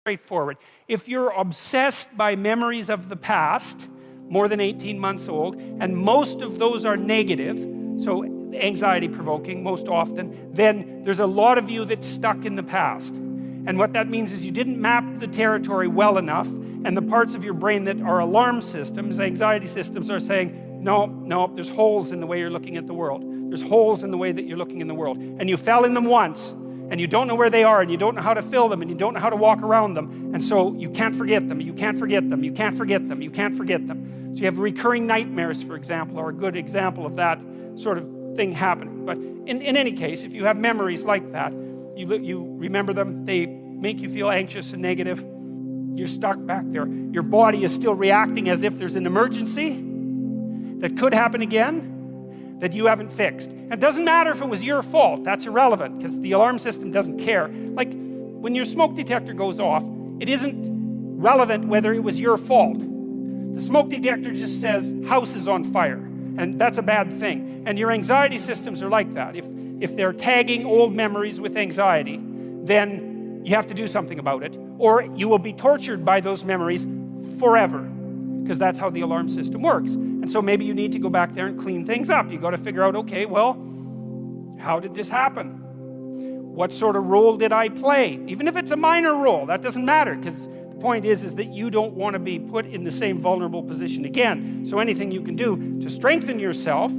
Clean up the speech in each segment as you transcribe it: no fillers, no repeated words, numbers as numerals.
straightforward. If you're obsessed by memories of the past, more than 18 months old, and most of those are negative, so anxiety provoking most often, then there's a lot of you that's stuck in the past. And what that means is you didn't map the territory well enough, and the parts of your brain that are alarm systems, anxiety systems, are saying, no, there's holes in the way you're looking at the world. There's holes in the way that you're looking in the world. And you fell in them once, and you don't know where they are, and you don't know how to fill them, and you don't know how to walk around them, and so you can't forget them, you can't forget them, you can't forget them, you can't forget them. So you have recurring nightmares, for example, are a good example of that sort of thing happening. But in any case, if you have memories like that, you remember them, they make you feel anxious and negative, you're stuck back there. Your body is still reacting as if there's an emergency that could happen again, that you haven't fixed. And it doesn't matter if it was your fault, that's irrelevant, because the alarm system doesn't care. Like, when your smoke detector goes off, it isn't relevant whether it was your fault. The smoke detector just says, house is on fire, and that's a bad thing. And your anxiety systems are like that. If they're tagging old memories with anxiety, then you have to do something about it, or you will be tortured by those memories forever, because that's how the alarm system works. And so maybe you need to go back there and clean things up. You got to figure out, okay, well, how did this happen? What sort of role did I play? Even if it's a minor role, that doesn't matter, because the point is that you don't want to be put in the same vulnerable position again. So anything you can do to strengthen yourself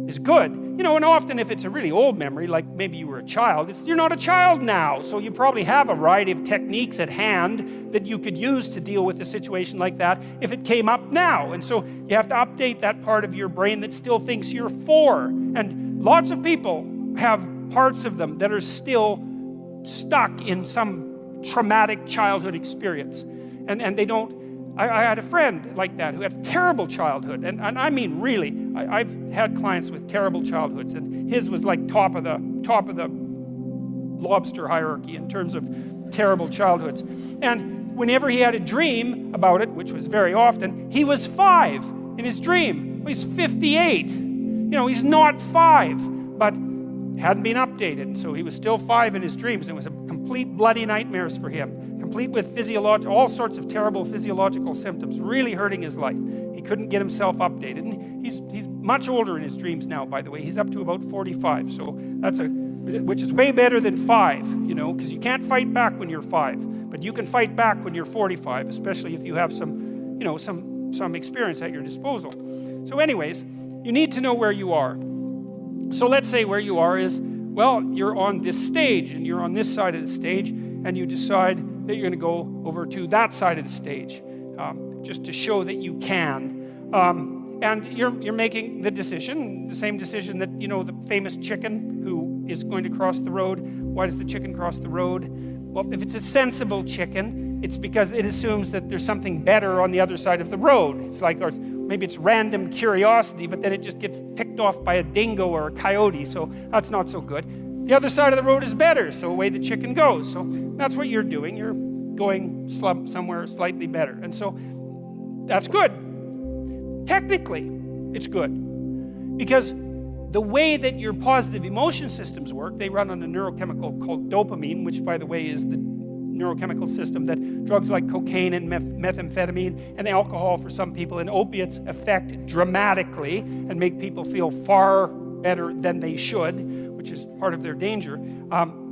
is good. You know, and often if it's a really old memory, like maybe you were a child, you're not a child now, so you probably have a variety of techniques at hand that you could use to deal with a situation like that if it came up now. And so you have to update that part of your brain that still thinks you're 4. And lots of people have parts of them that are still stuck in some traumatic childhood experience. And they don't. I had a friend like that who had a terrible childhood, and I mean really, I've had clients with terrible childhoods, and his was like top of the lobster hierarchy in terms of terrible childhoods. And whenever he had a dream about it, which was very often, he was 5 in his dream. Well, he's 58. You know, he's not 5, but hadn't been updated, so he was still 5 in his dreams, and it was a complete bloody nightmares for him, complete with all sorts of terrible physiological symptoms, really hurting his life. He couldn't get himself updated, and he's much older in his dreams now, by the way. He's up to about 45, so which is way better than 5, you know, because you can't fight back when you're 5, but you can fight back when you're 45, especially if you have some, you know, some experience at your disposal. So anyways, you need to know where you are. So let's say where you are is, well, you're on this stage, and you're on this side of the stage, and you decide that you're going to go over to that side of the stage, just to show that you can. And you're making the decision, the same decision that, you know, the famous chicken who is going to cross the road. Why does the chicken cross the road? Well, if it's a sensible chicken, it's because it assumes that there's something better on the other side of the road. It's like, or maybe it's random curiosity, but then it just gets picked off by a dingo or a coyote, so that's not so good. The other side of the road is better, so away the chicken goes. So that's what you're doing. You're going somewhere slightly better. And so that's good. Technically, it's good. Because the way that your positive emotion systems work, they run on a neurochemical called dopamine, which, by the way, is the neurochemical system that drugs like cocaine and methamphetamine and alcohol for some people and opiates affect dramatically and make people feel far better than they should, which is part of their danger.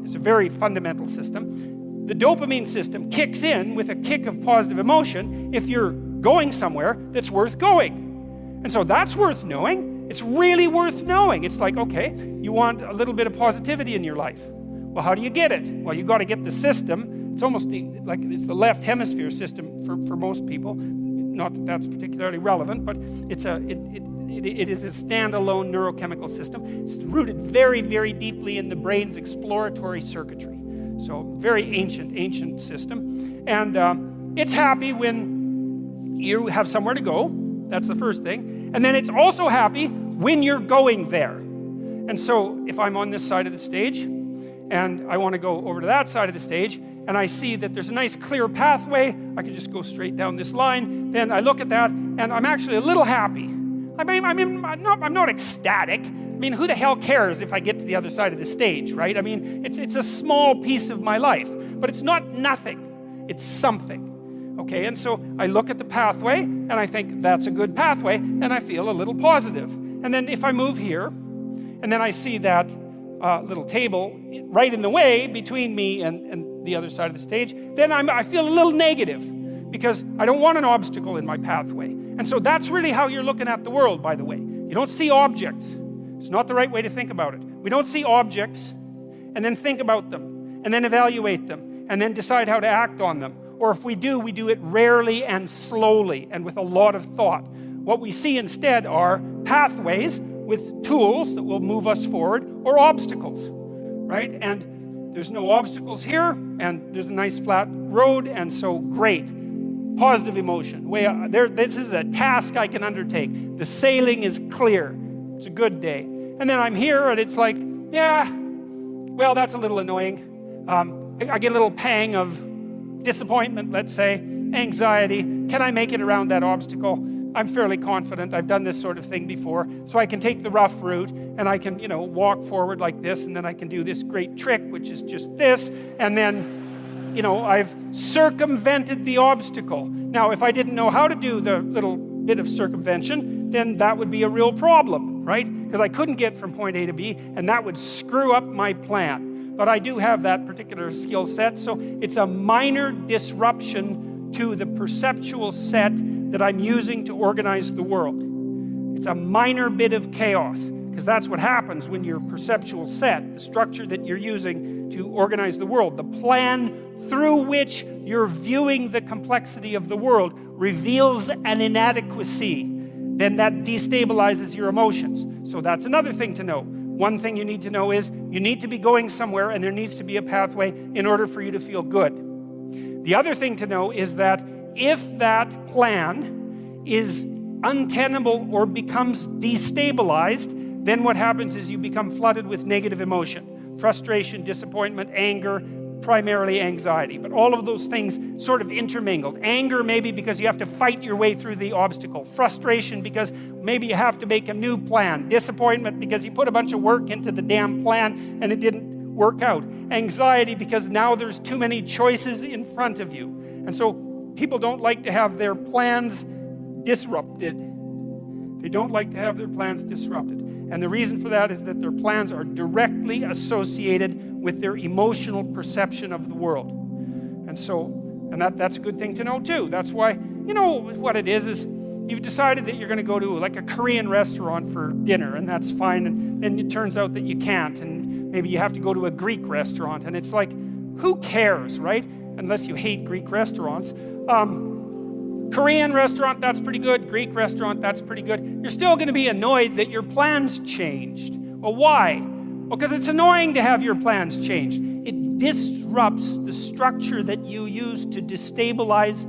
It's a very fundamental system. The dopamine system kicks in with a kick of positive emotion if you're going somewhere that's worth going. And so that's worth knowing. It's really worth knowing. It's like, okay, you want a little bit of positivity in your life. Well, how do you get it? Well, you got to get the system. It's almost it's the left hemisphere system for most people. Not that that's particularly relevant, but it is a standalone neurochemical system. It's rooted very, very deeply in the brain's exploratory circuitry. So very ancient system. And it's happy when you have somewhere to go. That's the first thing. And then it's also happy when you're going there. And so if I'm on this side of the stage, and I want to go over to that side of the stage, and I see that there's a nice clear pathway, I can just go straight down this line, then I look at that, and I'm actually a little happy. I'm not ecstatic. I mean, who the hell cares if I get to the other side of the stage, right? I mean, it's a small piece of my life, but it's not nothing. It's something. Okay, and so I look at the pathway, and I think that's a good pathway, and I feel a little positive. And then if I move here, and then I see that little table right in the way between me and the other side of the stage, then I feel a little negative, because I don't want an obstacle in my pathway. And so that's really how you're looking at the world, by the way. You don't see objects. It's not the right way to think about it. We don't see objects, and then think about them, and then evaluate them, and then decide how to act on them. Or if we do it rarely and slowly and with a lot of thought. What we see instead are pathways with tools that will move us forward, or obstacles, right? And there's no obstacles here, and there's a nice flat road, and so great. Positive emotion. This is a task I can undertake. The sailing is clear. It's a good day. And then I'm here, and it's like, yeah, well, that's a little annoying. I get a little pang of disappointment, let's say, anxiety. Can I make it around that obstacle? I'm fairly confident. I've done this sort of thing before. So I can take the rough route, and I can, walk forward like this, and then I can do this great trick, which is just this, and then, I've circumvented the obstacle. Now, if I didn't know how to do the little bit of circumvention, then that would be a real problem, right? Because I couldn't get from point A to B, and that would screw up my plan. But I do have that particular skill set, so it's a minor disruption to the perceptual set that I'm using to organize the world. It's a minor bit of chaos, because that's what happens when your perceptual set, the structure that you're using to organize the world, the plan through which you're viewing the complexity of the world, reveals an inadequacy, then that destabilizes your emotions. So that's another thing to know. One thing you need to know is you need to be going somewhere, and there needs to be a pathway in order for you to feel good. The other thing to know is that if that plan is untenable or becomes destabilized, then what happens is you become flooded with negative emotion. Frustration, disappointment, anger, primarily anxiety. But all of those things sort of intermingled. Anger maybe because you have to fight your way through the obstacle. Frustration because maybe you have to make a new plan. Disappointment because you put a bunch of work into the damn plan and it didn't work out. Anxiety because now there's too many choices in front of you. And so people don't like to have their plans disrupted. They don't like to have their plans disrupted. And the reason for that is that their plans are directly associated with their emotional perception of the world. And so, that's a good thing to know too. That's why, what it is you've decided that you're going to go to like a Korean restaurant for dinner, and that's fine, and then it turns out that you can't, and maybe you have to go to a Greek restaurant, and it's like, who cares, right? Unless you hate Greek restaurants. Korean restaurant, that's pretty good. Greek restaurant, that's pretty good. You're still going to be annoyed that your plans changed. Well, why? Well, because it's annoying to have your plans changed. It disrupts the structure that you use to stabilize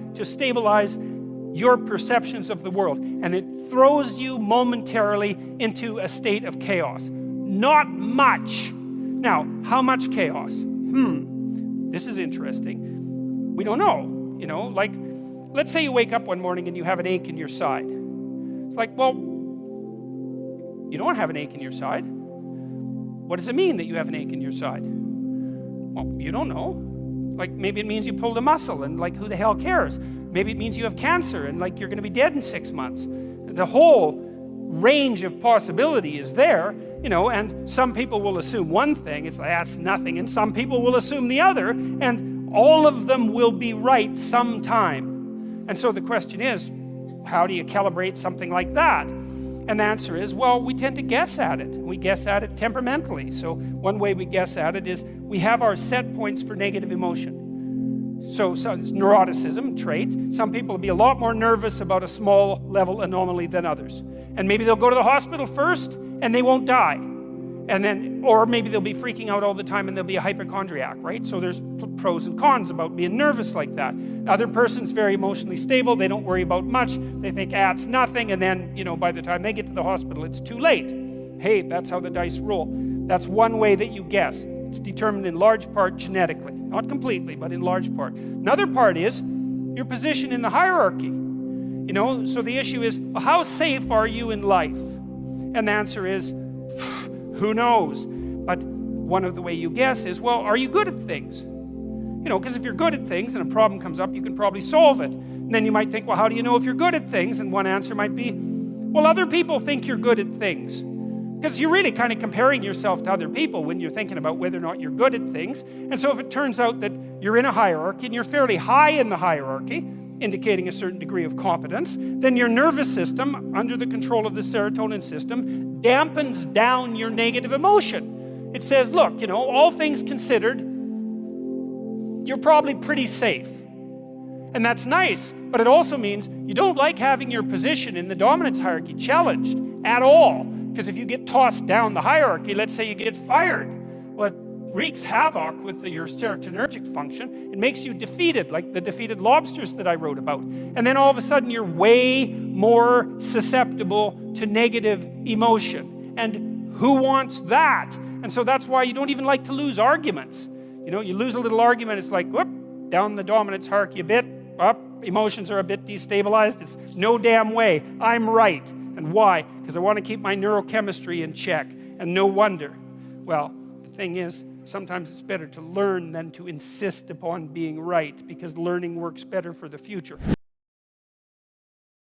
your perceptions of the world. And it throws you momentarily into a state of chaos. Not much. Now, how much chaos? This is interesting. We don't know. Like, let's say you wake up one morning and you have an ache in your side. It's like, well, you don't have an ache in your side. What does it mean that you have an ache in your side? Well, you don't know. Like, maybe it means you pulled a muscle, and like, who the hell cares? Maybe it means you have cancer, and like, you're going to be dead in 6 months. The whole range of possibility is there, and some people will assume one thing, it's like, that's nothing, and some people will assume the other, and all of them will be right sometime. And so the question is, how do you calibrate something like that? And the answer is, well, we tend to guess at it. We guess at it temperamentally. So one way we guess at it is we have our set points for negative emotion. So it's neuroticism trait. Some people will be a lot more nervous about a small level anomaly than others. And maybe they'll go to the hospital first and they won't die. And then, or maybe they'll be freaking out all the time and they'll be a hypochondriac, right? So there's pros and cons about being nervous like that. Other person's very emotionally stable. They don't worry about much. They think, it's nothing. And then, by the time they get to the hospital, it's too late. Hey, that's how the dice roll. That's one way that you guess. It's determined in large part genetically. Not completely, but in large part. Another part is your position in the hierarchy. So the issue is, well, how safe are you in life? And the answer is, who knows? But one of the way you guess is, well, are you good at things? You know, because if you're good at things and a problem comes up, you can probably solve it. And then you might think, well, how do you know if you're good at things? And one answer might be, well, other people think you're good at things. Because you're really kind of comparing yourself to other people when you're thinking about whether or not you're good at things. And so if it turns out that you're in a hierarchy and you're fairly high in the hierarchy, indicating a certain degree of competence, then your nervous system, under the control of the serotonin system, dampens down your negative emotion. It says, look, you know, all things considered, you're probably pretty safe. And that's nice, but it also means you don't like having your position in the dominance hierarchy challenged at all. Because if you get tossed down the hierarchy, let's say you get fired, well, it wreaks havoc with your serotonergic function. It makes you defeated, like the defeated lobsters that I wrote about. And then all of a sudden you're way more susceptible to negative emotion. And who wants that? And so that's why you don't even like to lose arguments. You know, you lose a little argument, it's like, whoop, down the dominance hierarchy a bit, up, emotions are a bit destabilized. It's no damn way, I'm right. And why? Because I want to keep my neurochemistry in check. And no wonder. Well, the thing is, sometimes it's better to learn than to insist upon being right, because learning works better for the future.